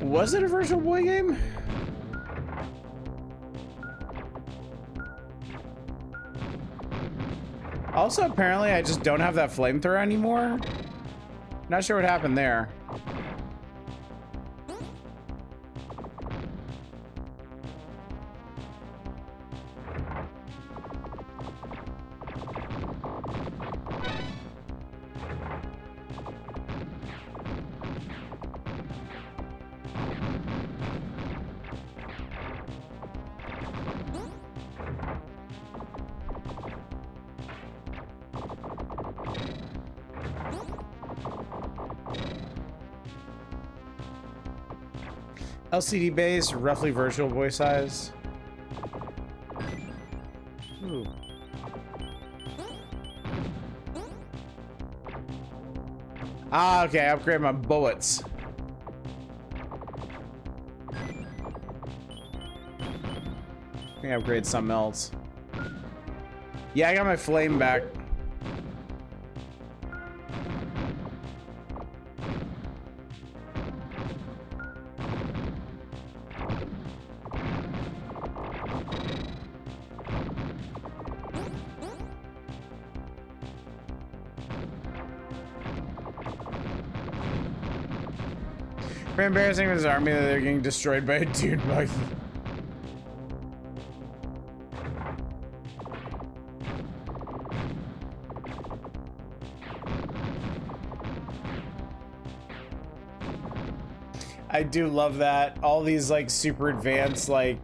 Was it a Virtual Boy game? Also, apparently I just don't have that flamethrower anymore. Not sure what happened there. LCD base, roughly Virtual Boy size. Ooh. Ah, okay, upgrade my bullets. I think I upgrade something else. Yeah, I got my flame back. Very embarrassing for his army that they're getting destroyed by a dune buggy. I do love that. All these like super advanced like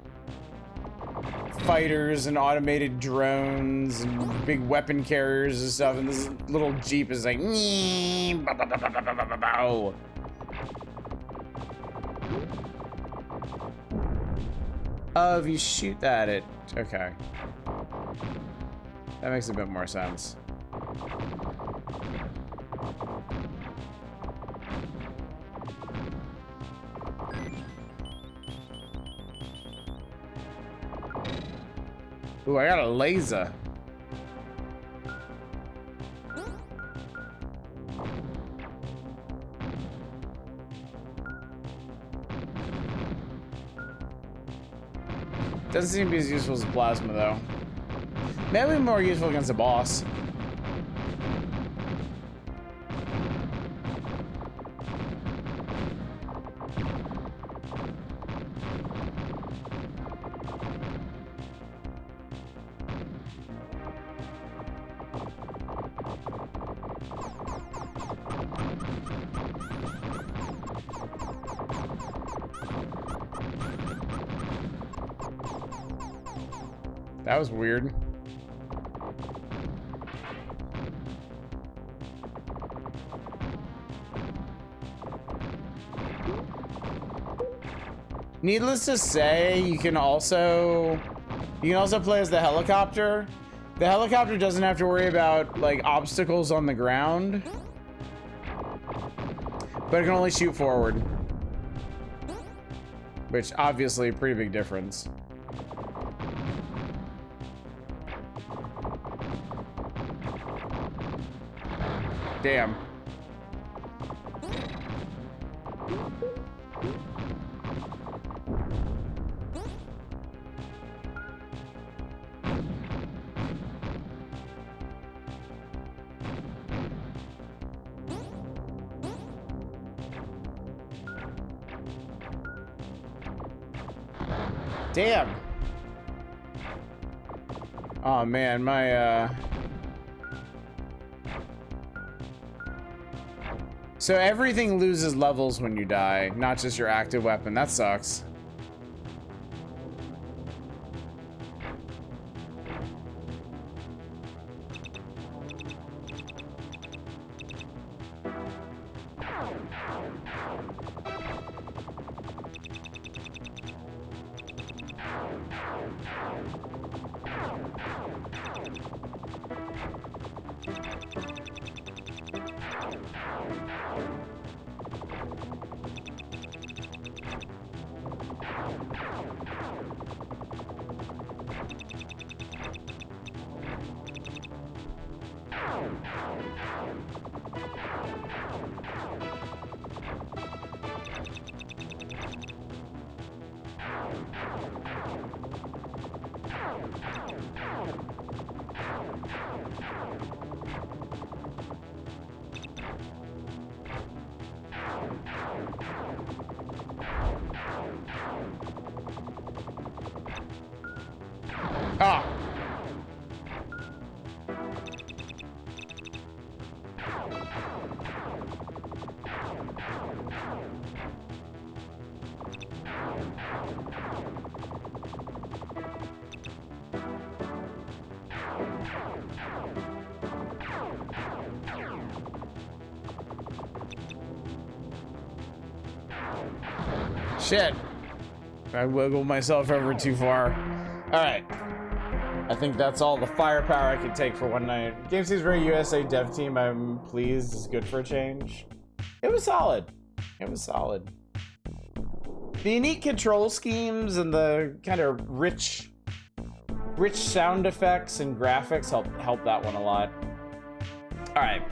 fighters and automated drones and big weapon carriers and stuff, and this little Jeep is like bow. Oh, if you shoot that, it okay. That makes a bit more sense. Ooh, I got a laser. Doesn't seem to be as useful as plasma, though. Maybe more useful against a boss. That was weird. Needless to say, you can also play as the helicopter. The helicopter doesn't have to worry about like obstacles on the ground, but it can only shoot forward, which obviously a pretty big difference. Damn. Damn. Oh man, my So everything loses levels when you die, not just your active weapon. That sucks. Ah. Shit. I wiggled myself over too far. All right. I think that's all the firepower I can take for one night. Game seems very USA dev team. I'm pleased. It's good for a change. It was solid. It was solid. The unique control schemes and the kind of rich sound effects and graphics help that one a lot. All right.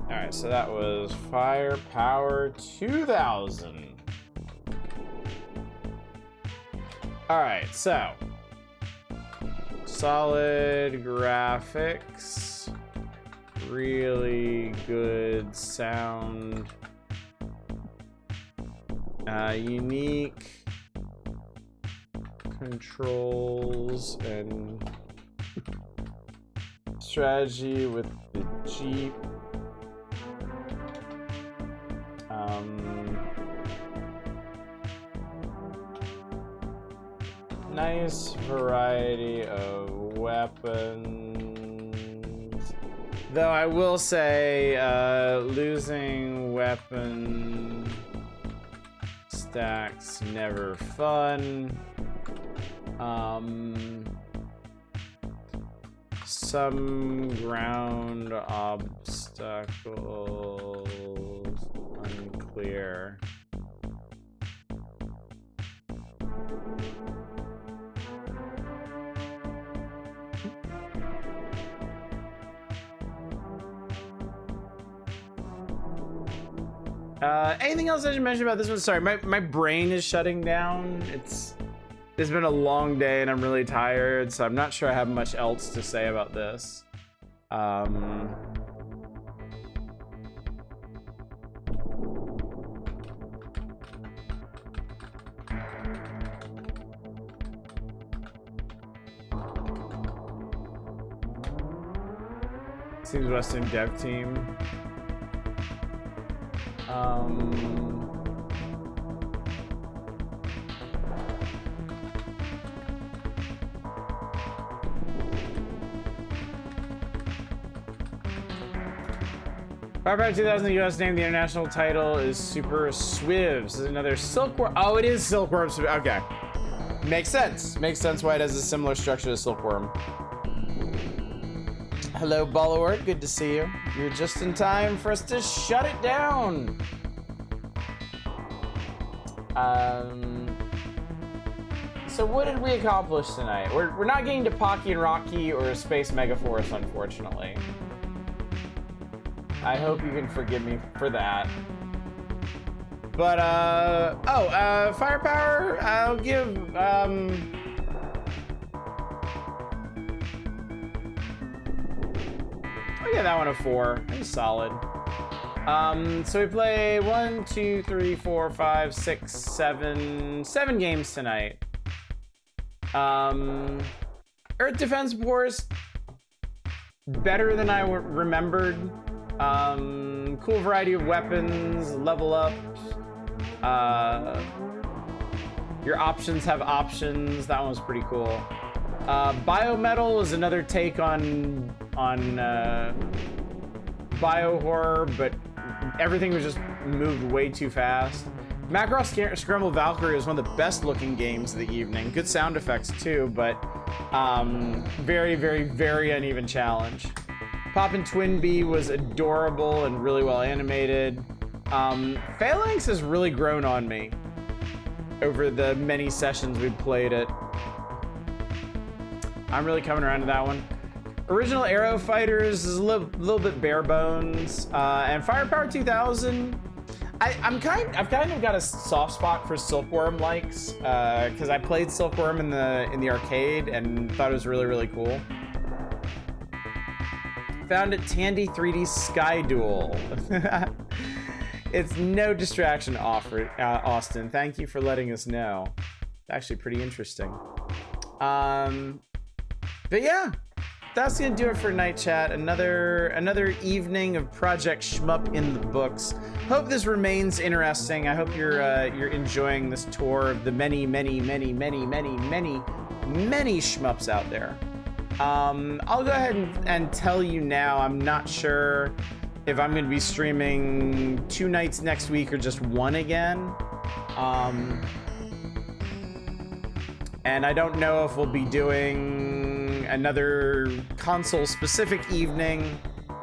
All right, so that was Firepower 2000. All right, so solid graphics. really good sound, unique controls, and strategy with the Jeep. Nice variety of weapons. Though I will say, losing weapon stacks never fun. Some ground obstacles unclear. Anything else I should mention about this one? Sorry, my brain is shutting down. It's been a long day and I'm really tired, so I'm not sure I have much else to say about this. Seems Western dev team. Firepower 2000, the US name, the international title is Super Swivs. This is another Silkworm. Oh, it is Silkworm. Okay. Makes sense. Makes sense why it has a similar structure to Silkworm. Hello, Bollywood. Good to see you. You're just in time for us to shut it down. So what did we accomplish tonight? We're not getting to Pocky and Rocky or Space Megaforce, unfortunately. I hope you can forgive me for that. But, firepower, I'll give, I'll give that one a 4. It was solid. So we play 1, 2, 3, 4, 5, 6, 7 games tonight. Earth Defense Force, better than I remembered. Cool variety of weapons, level ups. Your options have options. That one was pretty cool. Biometal is another take on bio horror, but everything was just moved way too fast. Macross Scramble Valkyrie is one of the best looking games of the evening. Good sound effects too, but very, very, very uneven challenge. Poppin' Twinbee was adorable and really well animated. Phalanx has really grown on me over the many sessions we've played it. I'm really coming around to that one. Original Aero Fighters is a little bit bare bones. And Firepower 2000, I've kind of got a soft spot for Silkworm likes, because I played Silkworm in the arcade and thought it was really, really cool. Found it Tandy 3D Sky Duel. It's no distraction, Austin. Thank you for letting us know. It's actually pretty interesting. But yeah, that's gonna do it for Night Chat. Another evening of Project Shmup in the books. Hope this remains interesting. I hope you're enjoying this tour of the many shmups out there. I'll go ahead and tell you now, I'm not sure if I'm going to be streaming 2 nights next week or just 1 again. And I don't know if we'll be doing another console-specific evening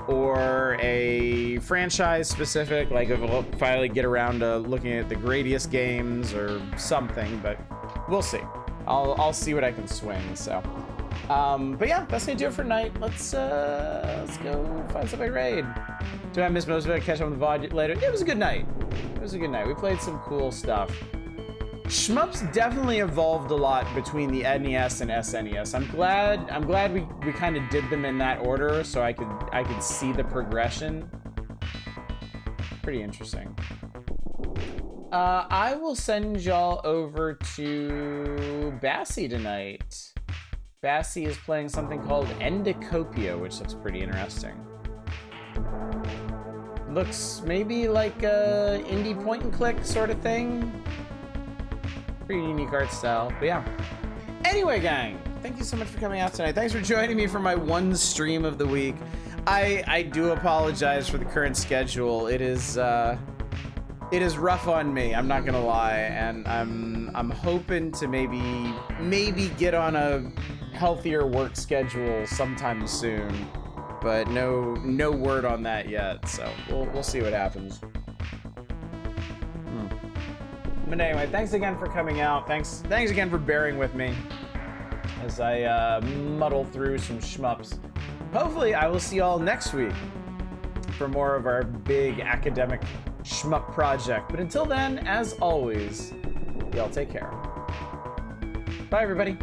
or a franchise-specific, like if we'll finally get around to looking at the Gradius games or something, but we'll see. I'll see what I can swing, so. But yeah, that's gonna do it for tonight. Let's go find somebody to raid. Do I miss most of it? Catch up on the VOD later. It was a good night. It was a good night. We played some cool stuff. Shmups definitely evolved a lot between the NES and SNES. I'm glad we kind of did them in that order so I could see the progression. Pretty interesting. I will send y'all over to Bassie tonight. Bassie is playing something called Endocopia, which looks pretty interesting. Looks maybe like a indie point and click sort of thing. Pretty unique art style, but yeah. Anyway, gang, thank you so much for coming out tonight. Thanks for joining me for my one stream of the week. I do apologize for the current schedule. It is rough on me, I'm not gonna lie, and I'm hoping to maybe get on a healthier work schedule sometime soon, but no word on that yet, so we'll see what happens. But anyway, thanks again for coming out. Thanks again for bearing with me as I muddle through some shmups. Hopefully I will see y'all next week for more of our big academic shmup project. But until then, as always, y'all take care. Bye, everybody.